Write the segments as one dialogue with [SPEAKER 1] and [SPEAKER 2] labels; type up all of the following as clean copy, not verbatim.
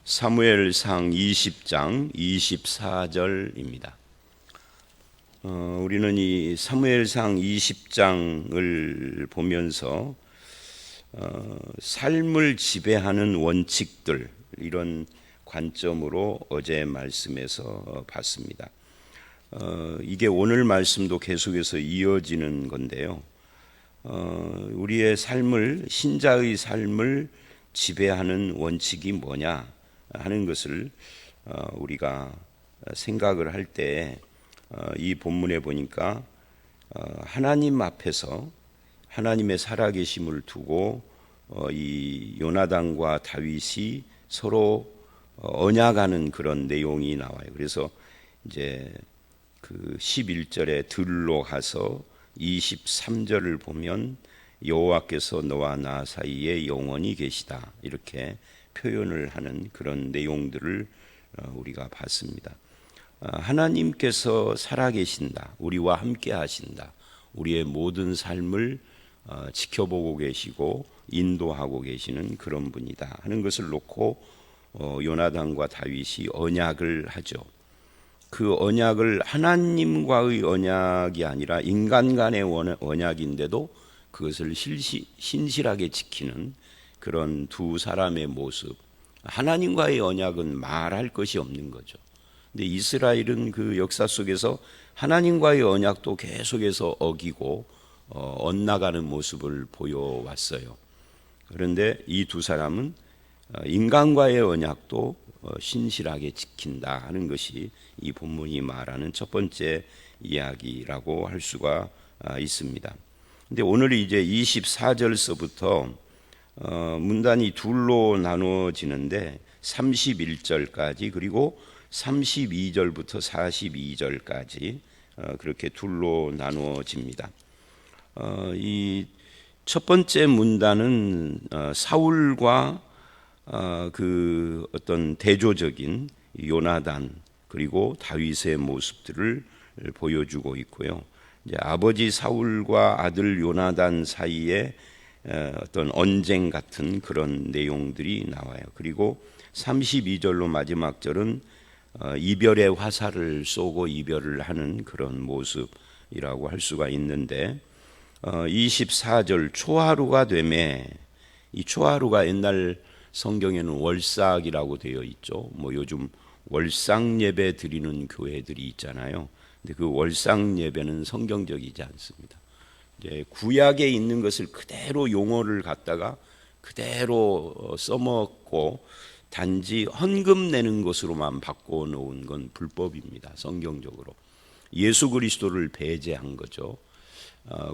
[SPEAKER 1] 사무엘상 20장 24절입니다. 우리는 이 사무엘상 20장을 보면서 삶을 지배하는 원칙들, 이런 관점으로 어제 말씀에서 봤습니다. 이게 오늘 말씀도 계속해서 이어지는 건데요. 우리의 삶을, 신자의 삶을 지배하는 원칙이 뭐냐 하는 것을 우리가 생각을 할 때 이 본문에 보니까 하나님 앞에서 하나님의 살아계심을 두고 이 요나단과 다윗이 서로 언약하는 그런 내용이 나와요. 그래서 이제 그 11절에 들로 가서 23절을 보면 여호와께서 너와 나 사이에 영원히 계시다, 이렇게 표현을 하는 그런 내용들을 우리가 봤습니다. 하나님께서 살아계신다, 우리와 함께 하신다, 우리의 모든 삶을 지켜보고 계시고 인도하고 계시는 그런 분이다 하는 것을 놓고 요나단과 다윗이 언약을 하죠. 그 언약을 하나님과의 언약이 아니라 인간 간의 언약인데도 그것을 신실하게 지키는 그런 두 사람의 모습. 하나님과의 언약은 말할 것이 없는 거죠. 근데 이스라엘은 그 역사 속에서 하나님과의 언약도 계속해서 어기고 엇나가는 모습을 보여왔어요. 그런데 이 두 사람은 인간과의 언약도 신실하게 지킨다 하는 것이 이 본문이 말하는 첫 번째 이야기라고 할 수가 있습니다. 근데 오늘 이제 24절서부터 문단이 둘로 나누어지는데 31절까지 그리고 32절부터 42절까지 그렇게 둘로 나누어집니다. 이 첫 번째 문단은 사울과 그 어떤 대조적인 요나단 그리고 다윗의 모습들을 보여주고 있고요. 이제 아버지 사울과 아들 요나단 사이에 어떤 언쟁 같은 그런 내용들이 나와요. 그리고 32절로 마지막 절은 이별의 화살을 쏘고 이별을 하는 그런 모습이라고 할 수가 있는데 24절 초하루가 되매, 이 초하루가 옛날 성경에는 월삭이라고 되어 있죠. 뭐 요즘 월삭 예배 드리는 교회들이 있잖아요. 근데 그 월삭 예배는 성경적이지 않습니다. 이제 구약에 있는 것을 그대로 용어를 갖다가 그대로 써먹고 단지 헌금 내는 것으로만 바꿔놓은 건 불법입니다. 성경적으로 예수 그리스도를 배제한 거죠.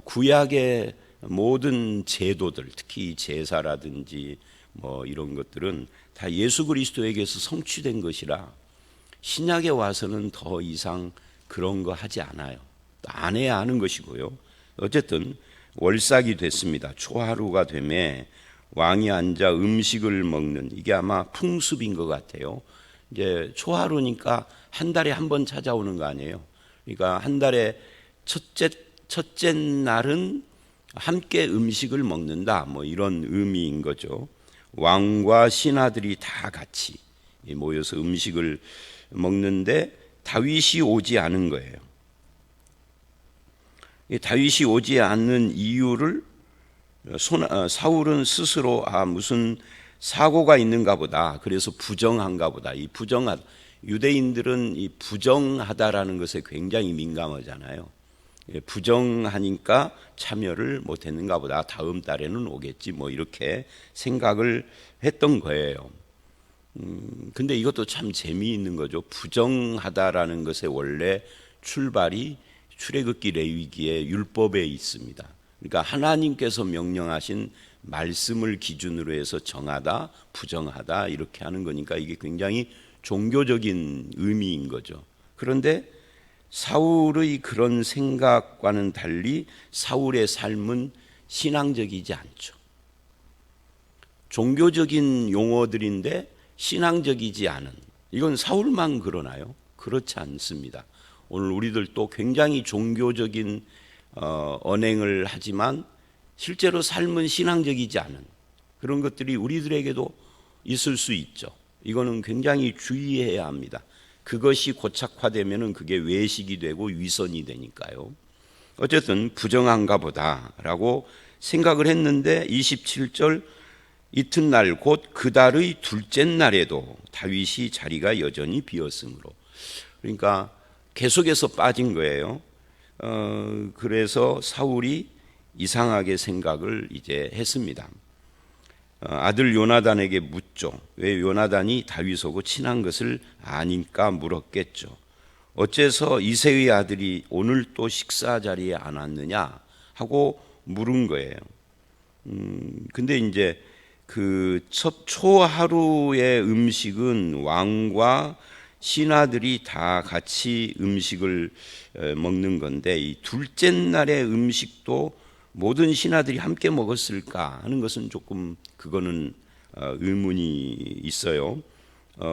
[SPEAKER 1] 구약의 모든 제도들, 특히 제사라든지 뭐 이런 것들은 다 예수 그리스도에게서 성취된 것이라 신약에 와서는 더 이상 그런 거 하지 않아요. 안 해야 하는 것이고요. 어쨌든 월삭이 됐습니다. 초하루가 되매 왕이 앉아 음식을 먹는, 이게 아마 풍습인 것 같아요. 이제 초하루니까 한 달에 한 번 찾아오는 거 아니에요. 그러니까 한 달에 첫째 날은 함께 음식을 먹는다, 뭐 이런 의미인 거죠. 왕과 신하들이 다 같이 모여서 음식을 먹는데 다윗이 오지 않은 거예요. 다윗이 오지 않는 이유를 사울은 스스로 무슨 사고가 있는가 보다, 그래서 부정한가 보다. 이 부정하다, 유대인들은 이 부정하다라는 것에 굉장히 민감하잖아요. 부정하니까 참여를 못했는가 보다, 다음 달에는 오겠지, 뭐 이렇게 생각을 했던 거예요. 근데 이것도 참 재미있는 거죠. 부정하다라는 것의 원래 출발이 출애굽기 레위기의 율법에 있습니다. 그러니까 하나님께서 명령하신 말씀을 기준으로 해서 정하다, 부정하다 이렇게 하는 거니까 이게 굉장히 종교적인 의미인 거죠. 그런데 사울의 그런 생각과는 달리 사울의 삶은 신앙적이지 않죠. 종교적인 용어들인데 신앙적이지 않은, 이건 사울만 그러나요? 그렇지 않습니다. 오늘 우리들도 굉장히 종교적인 언행을 하지만 실제로 삶은 신앙적이지 않은 그런 것들이 우리들에게도 있을 수 있죠. 이거는 굉장히 주의해야 합니다. 그것이 고착화되면은 그게 외식이 되고 위선이 되니까요. 어쨌든 부정한가 보다라고 생각을 했는데 27절 이튿날 곧 그 달의 둘째 날에도 다윗이 자리가 여전히 비었으므로, 그러니까 계속해서 빠진 거예요. 그래서 사울이 이상하게 생각을 이제 했습니다. 아들 요나단에게 묻죠. 왜 요나단이 다윗하고 친한 것을 아니까 물었겠죠. 어째서 이새의 아들이 오늘 또 식사 자리에 안 왔느냐 하고 물은 거예요. 근데 이제 그 첫 초하루의 음식은 왕과 신하들이 다 같이 음식을 먹는 건데, 이 둘째 날의 음식도 모든 신하들이 함께 먹었을까 하는 것은 조금 그거는 의문이 있어요.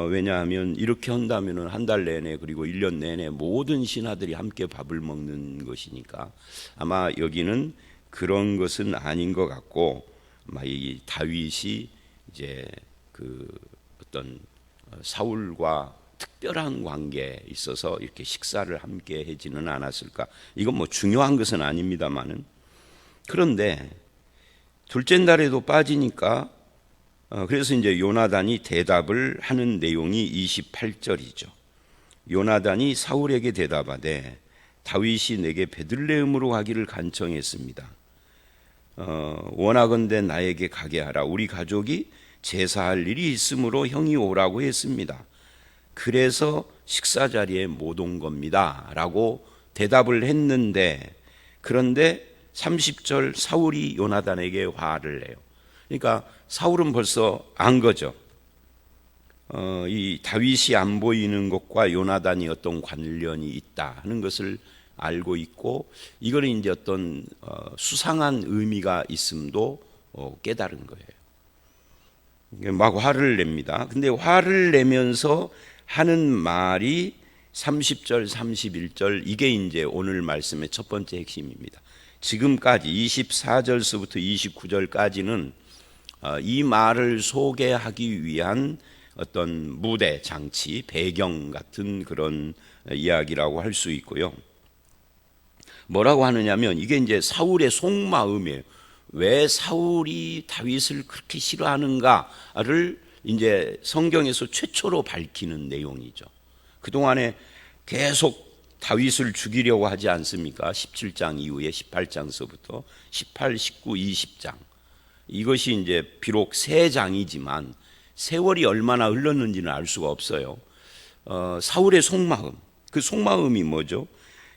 [SPEAKER 1] 왜냐하면 이렇게 한다면 한 달 내내 그리고 1년 내내 모든 신하들이 함께 밥을 먹는 것이니까 아마 여기는 그런 것은 아닌 것 같고, 아마 이 다윗이 이제 그 어떤 사울과 특별한 관계에 있어서 이렇게 식사를 함께 하지는 않았을까. 이건 뭐 중요한 것은 아닙니다만은, 그런데 둘째 날에도 빠지니까 그래서 이제 요나단이 대답을 하는 내용이 28절이죠. 요나단이 사울에게 대답하되 다윗이 내게 베들레헴으로 가기를 간청했습니다. 원하건대 나에게 가게 하라. 우리 가족이 제사할 일이 있으므로 형이 오라고 했습니다. 그래서 식사 자리에 못 온 겁니다 라고 대답을 했는데, 그런데 30절 사울이 요나단에게 화를 내요. 그러니까 사울은 벌써 안 거죠. 이 다윗이 안 보이는 것과 요나단이 어떤 관련이 있다 하는 것을 알고 있고, 이거는 이제 어떤 수상한 의미가 있음도 깨달은 거예요. 막 화를 냅니다. 근데 화를 내면서 하는 말이 30절, 31절, 이게 이제 오늘 말씀의 첫 번째 핵심입니다. 지금까지 24절서부터 29절까지는 이 말을 소개하기 위한 어떤 무대, 장치, 배경 같은 그런 이야기라고 할 수 있고요. 뭐라고 하느냐면 이게 이제 사울의 속마음이에요. 왜 사울이 다윗을 그렇게 싫어하는가를 이제 성경에서 최초로 밝히는 내용이죠. 그동안에 계속 다윗을 죽이려고 하지 않습니까? 17장 이후에 18장서부터 18, 19, 20장. 이것이 이제 비록 3장이지만 세월이 얼마나 흘렀는지는 알 수가 없어요. 사울의 속마음, 그 속마음이 뭐죠?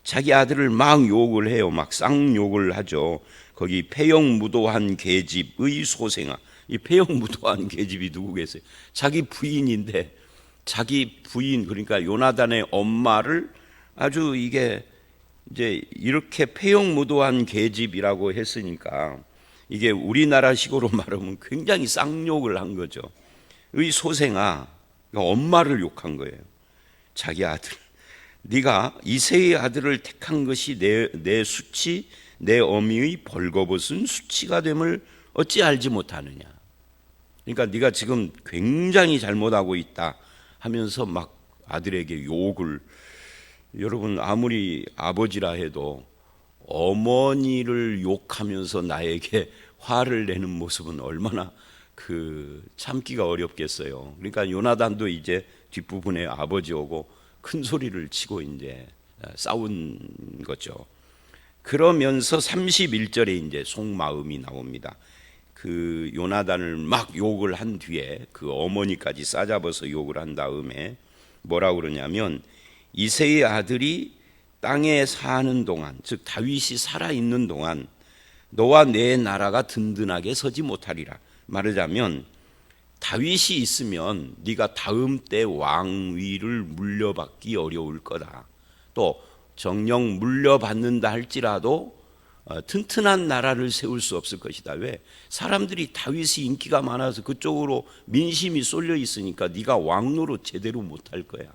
[SPEAKER 1] 자기 아들을 막 욕을 해요. 막 쌍욕을 하죠. 거기 폐영무도한 계집의 소생아. 이 폐영무도한 계집이 누구겠어요? 자기 부인인데, 자기 부인, 그러니까 요나단의 엄마를 아주 이게 이제 이렇게 폐영무도한 계집이라고 했으니까 이게 우리나라식으로 말하면 굉장히 쌍욕을 한 거죠. 의 소생아, 그러니까 엄마를 욕한 거예요. 자기 아들. 네가 이새의 아들을 택한 것이 내 수치, 내 어미의 벌거벗은 수치가 됨을 어찌 알지 못하느냐. 그러니까 네가 지금 굉장히 잘못하고 있다 하면서 막 아들에게 욕을. 여러분, 아무리 아버지라 해도 어머니를 욕하면서 나에게 화를 내는 모습은 얼마나 그 참기가 어렵겠어요. 그러니까 요나단도 이제 뒷부분에 아버지 오고 큰 소리를 치고 이제 싸운 거죠. 그러면서 31절에 이제 속마음이 나옵니다. 그 요나단을 막 욕을 한 뒤에 그 어머니까지 싸잡아서 욕을 한 다음에 뭐라고 그러냐면, 이새의 아들이 땅에 사는 동안, 즉 다윗이 살아있는 동안 너와 내 나라가 든든하게 서지 못하리라. 말하자면 다윗이 있으면 네가 다음 때 왕위를 물려받기 어려울 거다. 또 정녕 물려받는다 할지라도 튼튼한 나라를 세울 수 없을 것이다. 왜? 사람들이 다윗이 인기가 많아서 그쪽으로 민심이 쏠려 있으니까 네가 왕노릇 제대로 못할 거야.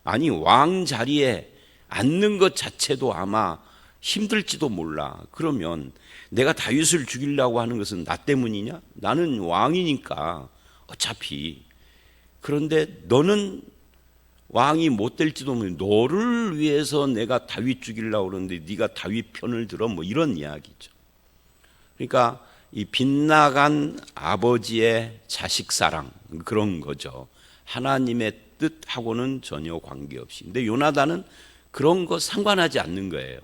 [SPEAKER 1] 아니, 왕 자리에 앉는 것 자체도 아마 힘들지도 몰라. 그러면 내가 다윗을 죽이려고 하는 것은 나 때문이냐? 나는 왕이니까 어차피 그런데 너는 왕이 못 될지도 모르는, 너를 위해서 내가 다윗 죽이려고 그러는데 네가 다윗 편을 들어, 뭐 이런 이야기죠. 그러니까 이 빗나간 아버지의 자식 사랑, 그런 거죠. 하나님의 뜻하고는 전혀 관계없이. 근데 요나단은 그런 거 상관하지 않는 거예요.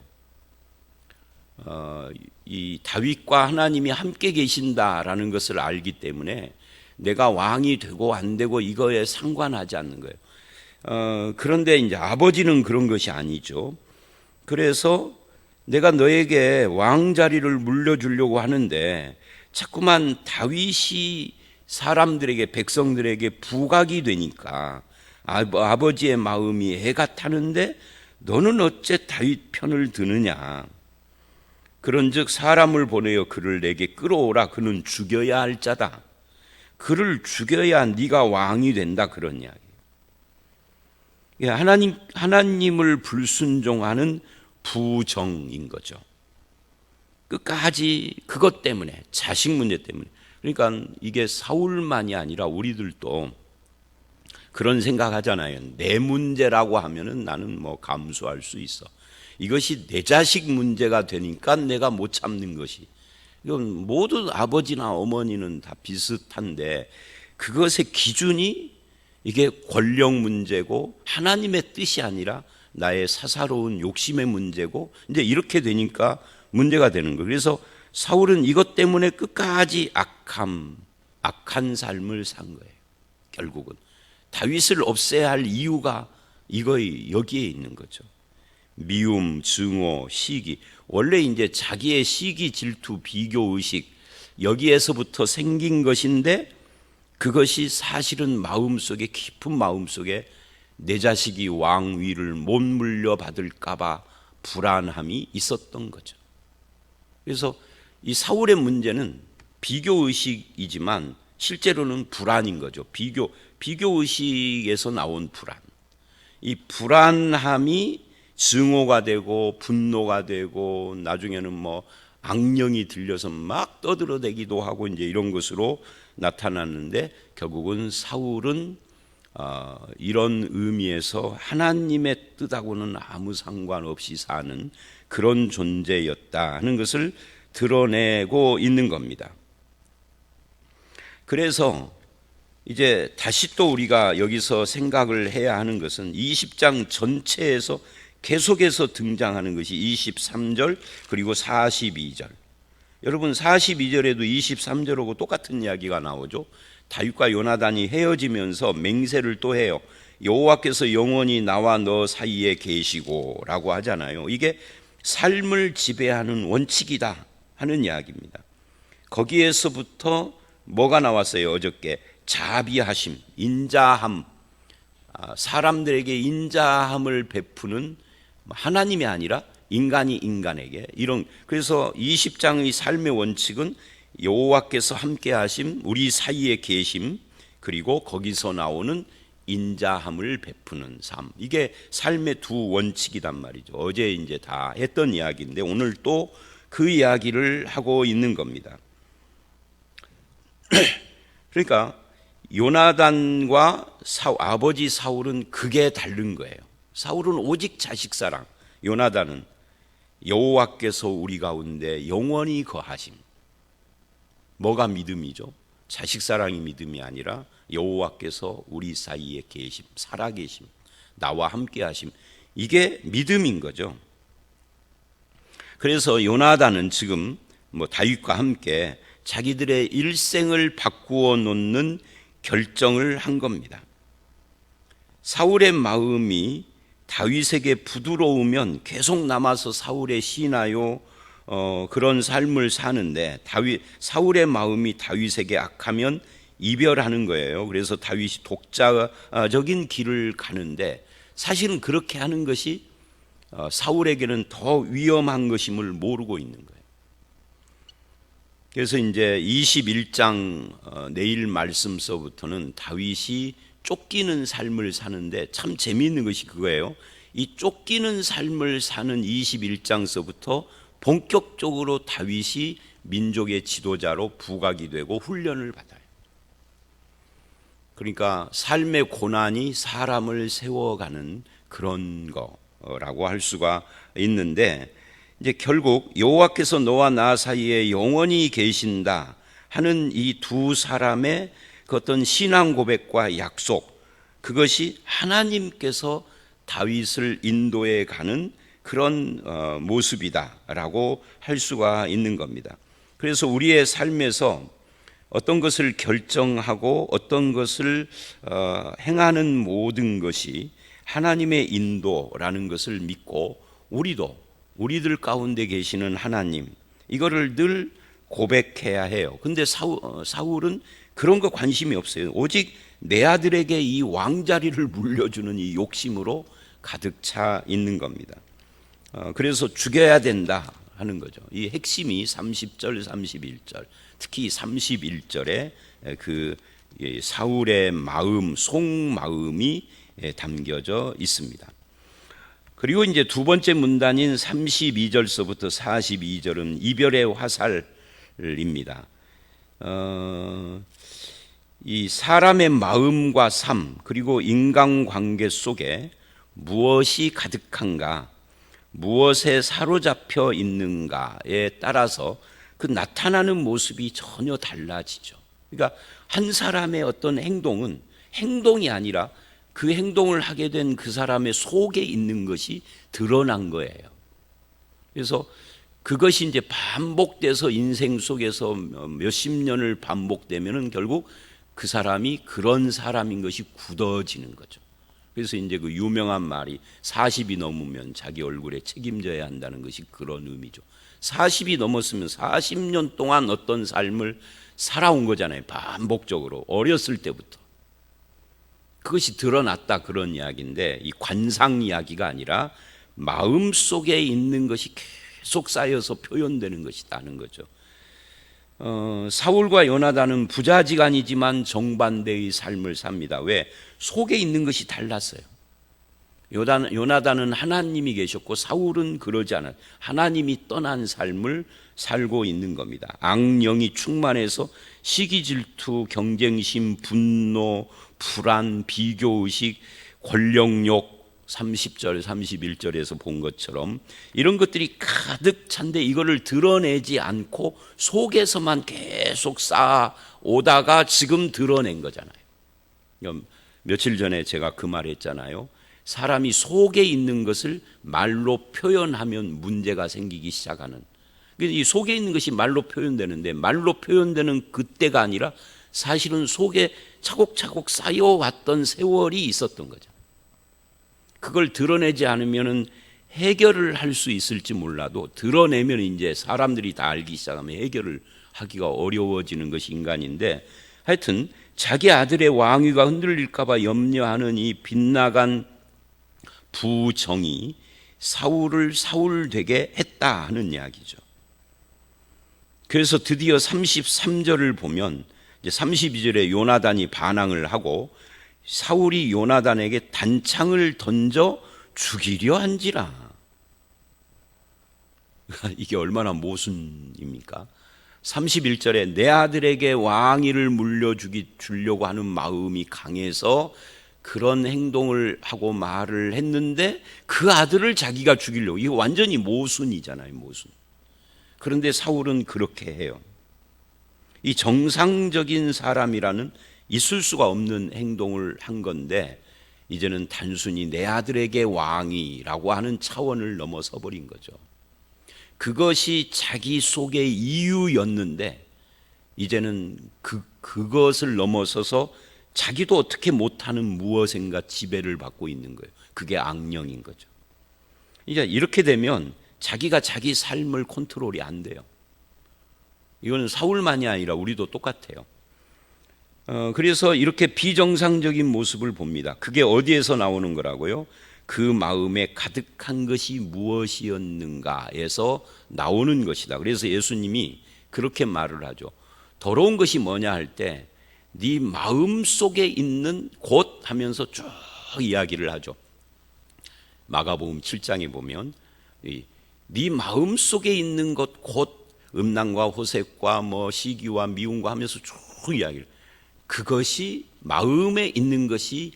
[SPEAKER 1] 이 다윗과 하나님이 함께 계신다라는 것을 알기 때문에 내가 왕이 되고 안 되고 이거에 상관하지 않는 거예요. 그런데 이제 아버지는 그런 것이 아니죠. 그래서 내가 너에게 왕 자리를 물려주려고 하는데 자꾸만 다윗이 사람들에게, 백성들에게 부각이 되니까 아버지의 마음이 애가 타는데 너는 어째 다윗 편을 드느냐. 그런즉 사람을 보내어 그를 내게 끌어오라. 그는 죽여야 할 자다. 그를 죽여야 네가 왕이 된다. 그런 이야기. 하나님을 불순종하는 부정인 거죠. 끝까지 그것 때문에, 자식 문제 때문에. 그러니까 이게 사울만이 아니라 우리들도 그런 생각하잖아요. 내 문제라고 하면은 나는 뭐 감수할 수 있어. 이것이 내 자식 문제가 되니까 내가 못 참는 것이. 이건 모두 아버지나 어머니는 다 비슷한데 그것의 기준이 이게 권력 문제고 하나님의 뜻이 아니라 나의 사사로운 욕심의 문제고, 이제 이렇게 되니까 문제가 되는 거예요. 그래서 사울은 이것 때문에 끝까지 악한 삶을 산 거예요. 결국은 다윗을 없애야 할 이유가 여기에 있는 거죠. 미움, 증오, 시기. 원래 이제 자기의 시기, 질투, 비교 의식, 여기에서부터 생긴 것인데 그것이 사실은 마음속에, 깊은 마음속에 내 자식이 왕위를 못 물려받을까 봐 불안함이 있었던 거죠. 그래서 이 사울의 문제는 비교 의식이지만 실제로는 불안인 거죠. 비교 의식에서 나온 불안. 이 불안함이 증오가 되고 분노가 되고 나중에는 뭐 악령이 들려서 막 떠들어대기도 하고 이제 이런 것으로 나타났는데, 결국은 사울은 이런 의미에서 하나님의 뜻하고는 아무 상관없이 사는 그런 존재였다 하는 것을 드러내고 있는 겁니다. 그래서 이제 다시 또 우리가 여기서 생각을 해야 하는 것은 20장 전체에서 계속해서 등장하는 것이 23절 그리고 42절. 여러분 42절에도 23절하고 똑같은 이야기가 나오죠. 다윗과 요나단이 헤어지면서 맹세를 또 해요. 여호와께서 영원히 나와 너 사이에 계시고 라고 하잖아요. 이게 삶을 지배하는 원칙이다 하는 이야기입니다. 거기에서부터 뭐가 나왔어요? 어저께 자비하심, 인자함, 사람들에게 인자함을 베푸는 하나님이 아니라 인간이 인간에게, 이런. 그래서 20장의 삶의 원칙은 여호와께서 함께 하심, 우리 사이에 계심, 그리고 거기서 나오는 인자함을 베푸는 삶. 이게 삶의 두 원칙이단 말이죠. 어제 이제 다 했던 이야기인데 오늘 또 그 이야기를 하고 있는 겁니다. 그러니까 요나단과 아버지 사울은 그게 다른 거예요. 사울은 오직 자식 사랑, 요나단은 여호와께서 우리 가운데 영원히 거하심. 뭐가 믿음이죠? 자식 사랑이 믿음이 아니라 여호와께서 우리 사이에 계심, 살아계심, 나와 함께 하심. 이게 믿음인 거죠. 그래서 요나단은 지금 뭐 다윗과 함께 자기들의 일생을 바꾸어 놓는 결정을 한 겁니다. 사울의 마음이 다윗에게 부드러우면 계속 남아서 사울의 신하요 그런 삶을 사는데, 사울의 마음이 다윗에게 악하면 이별하는 거예요. 그래서 다윗이 독자적인 길을 가는데, 사실은 그렇게 하는 것이 사울에게는 더 위험한 것임을 모르고 있는 거예요. 그래서 이제 21장 내일 말씀서부터는 다윗이 쫓기는 삶을 사는데, 참 재미있는 것이 그거예요. 이 쫓기는 삶을 사는 21장서부터 본격적으로 다윗이 민족의 지도자로 부각이 되고 훈련을 받아요. 그러니까 삶의 고난이 사람을 세워가는 그런 거라고 할 수가 있는데, 이제 결국 여호와께서 너와 나 사이에 영원히 계신다 하는 이 두 사람의 그 어떤 신앙 고백과 약속, 그것이 하나님께서 다윗을 인도해 가는 그런 모습이다라고 할 수가 있는 겁니다. 그래서 우리의 삶에서 어떤 것을 결정하고 어떤 것을 행하는 모든 것이 하나님의 인도라는 것을 믿고, 우리들 가운데 계시는 하나님, 이거를 늘 고백해야 해요. 근데 사울은 그런 거 관심이 없어요. 오직 내 아들에게 이 왕자리를 물려주는 이 욕심으로 가득 차 있는 겁니다. 그래서 죽여야 된다 하는 거죠. 이 핵심이 30절, 31절, 특히 31절에 그 사울의 마음, 속마음이 담겨져 있습니다. 그리고 이제 두 번째 문단인 32절서부터 42절은 이별의 화살입니다. 이 사람의 마음과 삶, 그리고 인간관계 속에 무엇이 가득한가, 무엇에 사로잡혀 있는가에 따라서 그 나타나는 모습이 전혀 달라지죠. 그러니까 한 사람의 어떤 행동은 행동이 아니라 그 행동을 하게 된 그 사람의 속에 있는 것이 드러난 거예요. 그래서 그것이 이제 반복돼서 인생 속에서 몇십 년을 반복되면은 결국 그 사람이 그런 사람인 것이 굳어지는 거죠. 그래서 이제 그 유명한 말이 40이 넘으면 자기 얼굴에 책임져야 한다는 것이 그런 의미죠. 40이 넘었으면 40년 동안 어떤 삶을 살아온 거잖아요. 반복적으로 어렸을 때부터. 그것이 드러났다, 그런 이야기인데, 이 관상 이야기가 아니라 마음속에 있는 것이 계속 쌓여서 표현되는 것이라는 거죠. 사울과 요나단은 부자지간이지만 정반대의 삶을 삽니다. 왜? 속에 있는 것이 달랐어요. 요나단은 하나님이 계셨고 사울은 그러지 않아요. 하나님이 떠난 삶을 살고 있는 겁니다. 악령이 충만해서 시기, 질투, 경쟁심, 분노, 불안, 비교의식, 권력욕, 30절, 31절에서 본 것처럼 이런 것들이 가득 찬데 이거를 드러내지 않고 속에서만 계속 쌓아오다가 지금 드러낸 거잖아요. 며칠 전에 제가 그 말 했잖아요. 사람이 속에 있는 것을 말로 표현하면 문제가 생기기 시작하는, 이 속에 있는 것이 말로 표현되는데 말로 표현되는 그때가 아니라 사실은 속에 차곡차곡 쌓여왔던 세월이 있었던 거죠. 그걸 드러내지 않으면 해결을 할 수 있을지 몰라도 드러내면 이제 사람들이 다 알기 시작하면 해결을 하기가 어려워지는 것이 인간인데, 하여튼 자기 아들의 왕위가 흔들릴까 봐 염려하는 이 빗나간 부정이 사울을 사울되게 했다 하는 이야기죠. 그래서 드디어 33절을 보면 이제 32절에 요나단이 반항을 하고 사울이 요나단에게 단창을 던져 죽이려 한지라. 이게 얼마나 모순입니까? 31절에 내 아들에게 왕위를 물려주려고 하는 마음이 강해서 그런 행동을 하고 말을 했는데 그 아들을 자기가 죽이려고, 이거 완전히 모순이잖아요, 모순. 그런데 사울은 그렇게 해요. 이 정상적인 사람이라는 있을 수가 없는 행동을 한 건데 이제는 단순히 내 아들에게 왕이라고 하는 차원을 넘어서 버린 거죠. 그것이 자기 속의 이유였는데 이제는 그것을 넘어서서 자기도 어떻게 못하는 무엇인가 지배를 받고 있는 거예요. 그게 악령인 거죠. 이제 이렇게 되면 자기가 자기 삶을 컨트롤이 안 돼요. 이거는 사울만이 아니라 우리도 똑같아요. 그래서 이렇게 비정상적인 모습을 봅니다. 그게 어디에서 나오는 거라고요? 그 마음에 가득한 것이 무엇이었는가에서 나오는 것이다. 그래서 예수님이 그렇게 말을 하죠. 더러운 것이 뭐냐 할 때 네 마음 속에 있는 곳 하면서 쭉 이야기를 하죠. 마가복음 7장에 보면 네 마음 속에 있는 것 곧 음란과 호색과 뭐 시기와 미움과 하면서 쭉 이야기를, 그것이 마음에 있는 것이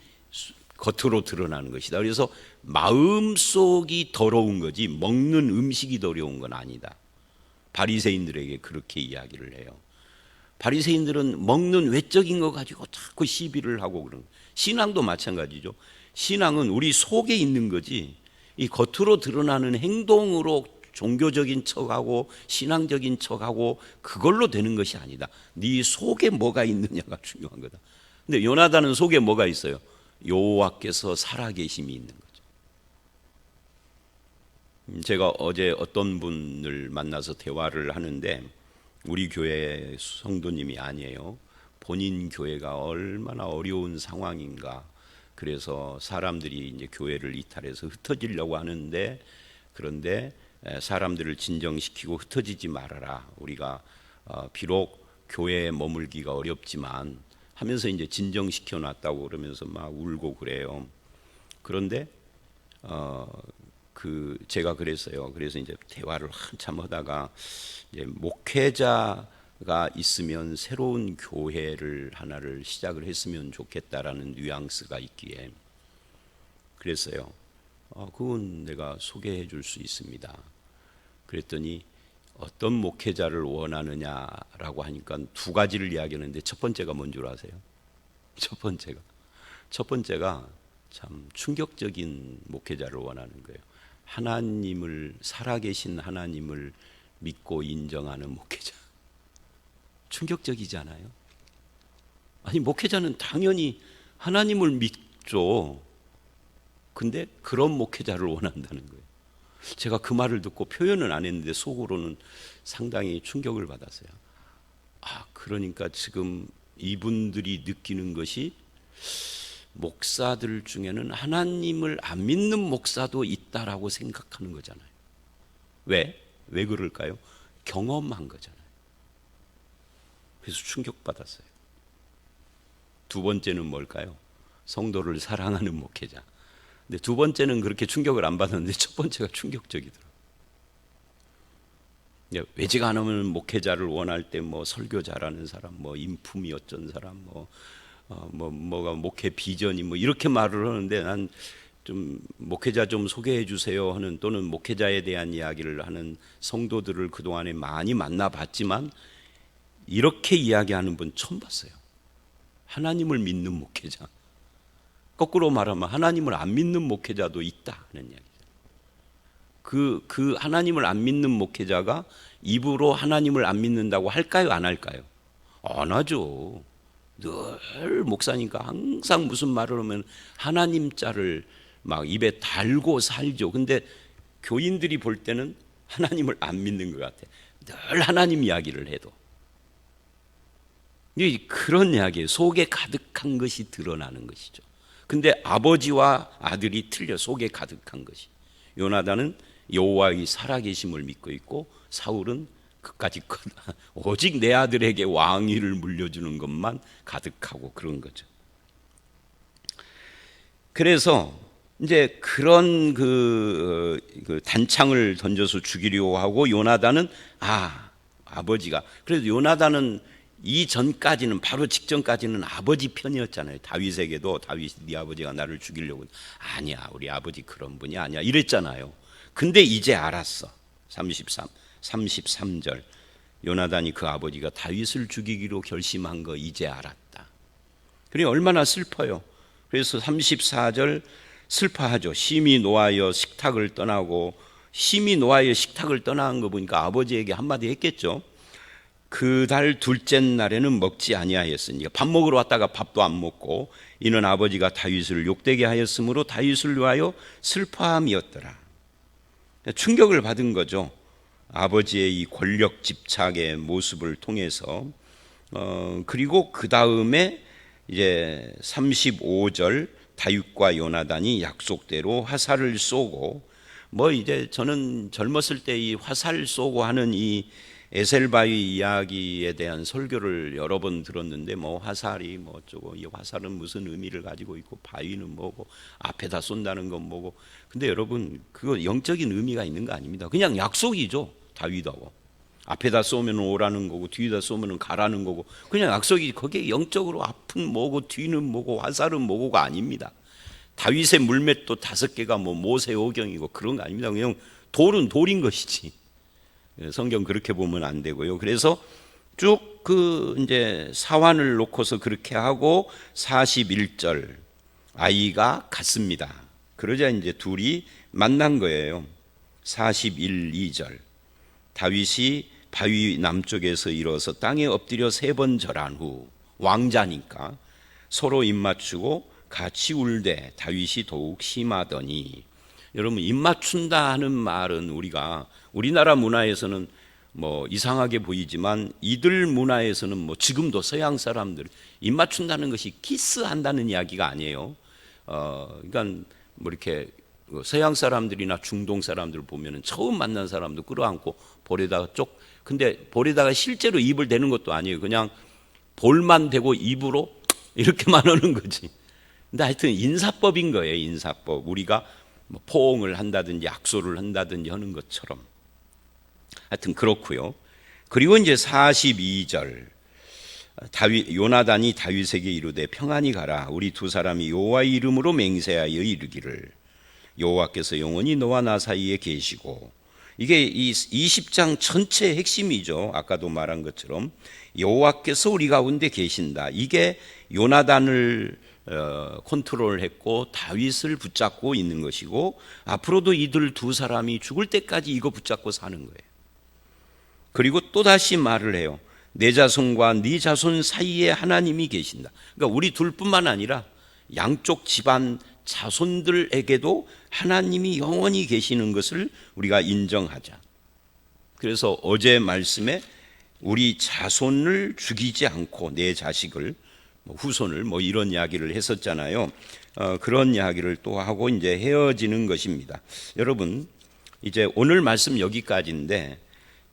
[SPEAKER 1] 겉으로 드러나는 것이다. 그래서 마음속이 더러운 거지 먹는 음식이 더러운 건 아니다. 바리새인들에게 그렇게 이야기를 해요. 바리새인들은 먹는 외적인 거 가지고 자꾸 시비를 하고 그런 거예요. 신앙도 마찬가지죠. 신앙은 우리 속에 있는 거지 이 겉으로 드러나는 행동으로 종교적인 척하고 신앙적인 척하고 그걸로 되는 것이 아니다. 네 속에 뭐가 있느냐가 중요한 거다. 근데 요나단은 속에 뭐가 있어요? 여호와께서 살아계심이 있는 거죠. 제가 어제 어떤 분을 만나서 대화를 하는데 우리 교회 성도님이 아니에요. 본인 교회가 얼마나 어려운 상황인가. 그래서 사람들이 이제 교회를 이탈해서 흩어지려고 하는데 그런데 사람들을 진정시키고 흩어지지 말아라. 우리가 비록 교회에 머물기가 어렵지만 하면서 이제 진정시켜 놨다고 그러면서 막 울고 그래요. 그런데 제가 그랬어요. 그래서 이제 대화를 한참 하다가 이제 목회자가 있으면 새로운 교회를 하나를 시작을 했으면 좋겠다라는 뉘앙스가 있기에 그랬어요. 그건 내가 소개해 줄 수 있습니다. 그랬더니 어떤 목회자를 원하느냐라고 하니까 두 가지를 이야기하는데 첫 번째가 뭔 줄 아세요? 첫 번째가 참 충격적인 목회자를 원하는 거예요. 하나님을 살아계신 하나님을 믿고 인정하는 목회자. 충격적이지 않아요? 아니 목회자는 당연히 하나님을 믿죠. 근데 그런 목회자를 원한다는 거예요. 제가 그 말을 듣고 표현은 안 했는데 속으로는 상당히 충격을 받았어요. 그러니까 지금 이분들이 느끼는 것이 목사들 중에는 하나님을 안 믿는 목사도 있다라고 생각하는 거잖아요. 왜 그럴까요? 경험한 거잖아요. 그래서 충격받았어요. 두 번째는 뭘까요? 성도를 사랑하는 목회자. 근데 두 번째는 그렇게 충격을 안 받았는데 첫 번째가 충격적이더라고요. 외지가 안 오면 목회자를 원할 때 뭐 설교 잘하는 사람, 뭐 인품이 어쩐 사람, 뭐가 목회 비전이 뭐 이렇게 말을 하는데 난 좀 목회자 좀 소개해 주세요 하는 또는 목회자에 대한 이야기를 하는 성도들을 그동안에 많이 만나봤지만 이렇게 이야기하는 분 처음 봤어요. 하나님을 믿는 목회자. 거꾸로 말하면 하나님을 안 믿는 목회자도 있다 하는 이야기죠. 그 하나님을 안 믿는 목회자가 입으로 하나님을 안 믿는다고 할까요? 안 할까요? 안 하죠. 늘 목사니까 항상 무슨 말을 하면 하나님 자를 막 입에 달고 살죠. 근데 교인들이 볼 때는 하나님을 안 믿는 것 같아. 늘 하나님 이야기를 해도. 그런 이야기예요. 속에 가득한 것이 드러나는 것이죠. 근데 아버지와 아들이 틀려. 속에 가득한 것이. 요나단은 여호와의 살아계심을 믿고 있고 사울은 그까짓 것 오직 내 아들에게 왕위를 물려주는 것만 가득하고 그런 거죠. 그래서 이제 그런 그 단창을 던져서 죽이려고 하고 요나단은 아버지가 그래도 요나단은 이전까지는 바로 직전까지는 아버지 편이었잖아요. 다윗에게도 다윗이 네 아버지가 나를 죽이려고 아니야 우리 아버지 그런 분이 아니야 이랬잖아요. 근데 이제 알았어. 33절 요나단이 그 아버지가 다윗을 죽이기로 결심한 거 이제 알았다. 그래 얼마나 슬퍼요. 그래서 34절 슬퍼하죠. 심히 노하여 식탁을 떠나고 심히 노하여 식탁을 떠나는 거 보니까 아버지에게 한마디 했겠죠. 그 달 둘째 날에는 먹지 아니하였으니까 밥 먹으러 왔다가 밥도 안 먹고 이는 아버지가 다윗을 욕되게 하였으므로 다윗을 위하여 슬퍼함이었더라. 충격을 받은 거죠. 아버지의 이 권력 집착의 모습을 통해서 그리고 그 다음에 이제 35절 다윗과 요나단이 약속대로 화살을 쏘고 이제 저는 젊었을 때 이 화살 쏘고 하는 이 에셀바위 이야기에 대한 설교를 여러 번 들었는데 화살이 어쩌고 이 화살은 무슨 의미를 가지고 있고 바위는 뭐고 앞에다 쏜다는 건 뭐고 근데 여러분 그거 영적인 의미가 있는 거 아닙니다. 그냥 약속이죠. 다윗하고 앞에다 쏘면 오라는 거고 뒤에다 쏘면 가라는 거고, 그냥 약속이 거기에 영적으로 앞은 뭐고 뒤는 뭐고 화살은 뭐고가 아닙니다. 다윗의 물맷도 5개가 뭐 모세오경이고 그런 거 아닙니다. 그냥 돌은 돌인 것이지. 성경 그렇게 보면 안 되고요. 그래서 쭉 이제 사환을 놓고서 그렇게 하고 41절 아이가 갔습니다. 그러자 이제 둘이 만난 거예요. 41, 2절 다윗이 바위 남쪽에서 일어서 땅에 엎드려 3번 절한 후, 왕자니까 서로 입맞추고 같이 울되 다윗이 더욱 심하더니. 여러분, 입맞춘다 하는 말은 우리나라 문화에서는 뭐 이상하게 보이지만 이들 문화에서는 뭐 지금도 서양 사람들 입맞춘다는 것이 키스한다는 이야기가 아니에요. 그러니까 뭐 이렇게 서양 사람들이나 중동 사람들 보면은 처음 만난 사람도 끌어안고 볼에다가 근데 볼에다가 실제로 입을 대는 것도 아니에요. 그냥 볼만 대고 입으로 이렇게만 하는 거지. 근데 하여튼 인사법인 거예요. 인사법. 우리가 뭐 포옹을 한다든지 악수를 한다든지 하는 것처럼. 하여튼 그렇고요. 그리고 이제 42절 요나단이 다윗에게 이르되 평안히 가라. 우리 두 사람이 여호와의 이름으로 맹세하여 이르기를 여호와께서 영원히 너와 나 사이에 계시고. 이게 이 20장 전체의 핵심이죠. 아까도 말한 것처럼 여호와께서 우리 가운데 계신다. 이게 요나단을 컨트롤했고 다윗을 붙잡고 있는 것이고, 앞으로도 이들 두 사람이 죽을 때까지 이거 붙잡고 사는 거예요. 그리고 또다시 말을 해요. 내 자손과 네 자손 사이에 하나님이 계신다. 그러니까 우리 둘뿐만 아니라 양쪽 집안 자손들에게도 하나님이 영원히 계시는 것을 우리가 인정하자. 그래서 어제 말씀에 우리 자손을 죽이지 않고 내 자식을 후손을 뭐 이런 이야기를 했었잖아요. 그런 이야기를 또 하고 이제 헤어지는 것입니다. 여러분, 이제 오늘 말씀 여기까지인데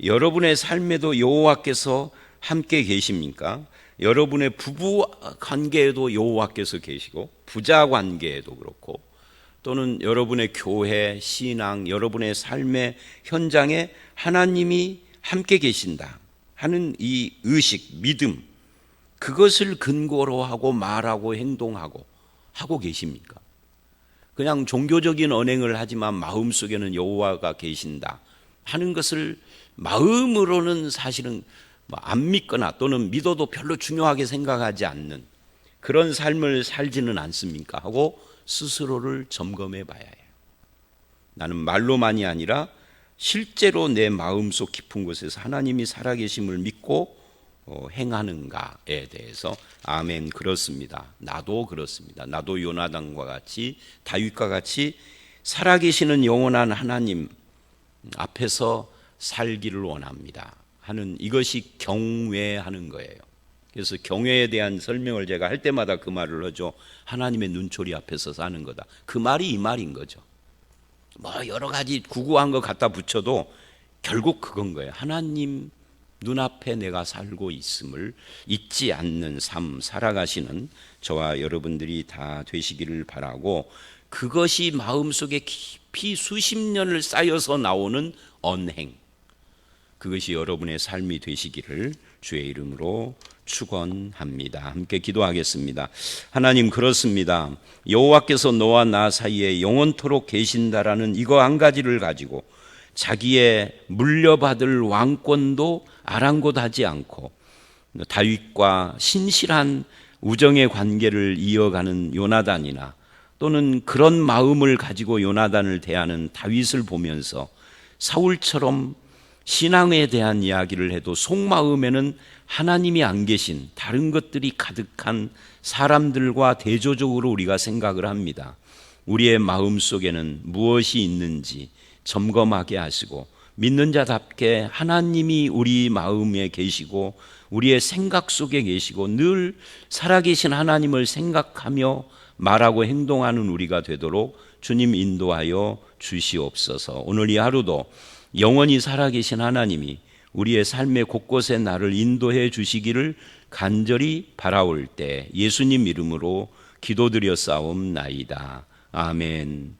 [SPEAKER 1] 여러분의 삶에도 여호와께서 함께 계십니까? 여러분의 부부 관계에도 여호와께서 계시고, 부자 관계에도 그렇고, 또는 여러분의 교회, 신앙, 여러분의 삶의 현장에 하나님이 함께 계신다 하는 이 의식, 믿음, 그것을 근거로 하고 말하고 행동하고 하고 계십니까? 그냥 종교적인 언행을 하지만 마음속에는 여호와가 계신다 하는 것을 마음으로는 사실은 안 믿거나 또는 믿어도 별로 중요하게 생각하지 않는 그런 삶을 살지는 않습니까? 하고 스스로를 점검해 봐야 해요. 나는 말로만이 아니라 실제로 내 마음속 깊은 곳에서 하나님이 살아계심을 믿고 행하는가에 대해서 아멘, 그렇습니다. 나도 그렇습니다. 나도 요나단과 같이 다윗과 같이 살아계시는 영원한 하나님 앞에서 살기를 원합니다 하는, 이것이 경외하는 거예요. 그래서 경외에 대한 설명을 제가 할 때마다 그 말을 하죠. 하나님의 눈초리 앞에서 사는 거다. 그 말이 이 말인 거죠. 뭐 여러 가지 구구한 거 갖다 붙여도 결국 그건 거예요. 하나님 눈앞에 내가 살고 있음을 잊지 않는 삶 살아가시는 저와 여러분들이 다 되시기를 바라고, 그것이 마음속에 깊이 수십 년을 쌓여서 나오는 언행, 그것이 여러분의 삶이 되시기를 주의 이름으로 축원합니다. 함께 기도하겠습니다. 하나님, 그렇습니다. 여호와께서 너와 나 사이에 영원토록 계신다라는 이거 한 가지를 가지고 자기의 물려받을 왕권도 아랑곳하지 않고 다윗과 신실한 우정의 관계를 이어가는 요나단이나 또는 그런 마음을 가지고 요나단을 대하는 다윗을 보면서 사울처럼 신앙에 대한 이야기를 해도 속마음에는 하나님이 안 계신 다른 것들이 가득한 사람들과 대조적으로 우리가 생각을 합니다. 우리의 마음 속에는 무엇이 있는지 점검하게 하시고, 믿는 자답게 하나님이 우리 마음에 계시고 우리의 생각 속에 계시고 늘 살아계신 하나님을 생각하며 말하고 행동하는 우리가 되도록 주님 인도하여 주시옵소서. 오늘 이 하루도 영원히 살아계신 하나님이 우리의 삶의 곳곳에 나를 인도해 주시기를 간절히 바라올 때 예수님 이름으로 기도드렸사옵나이다. 아멘.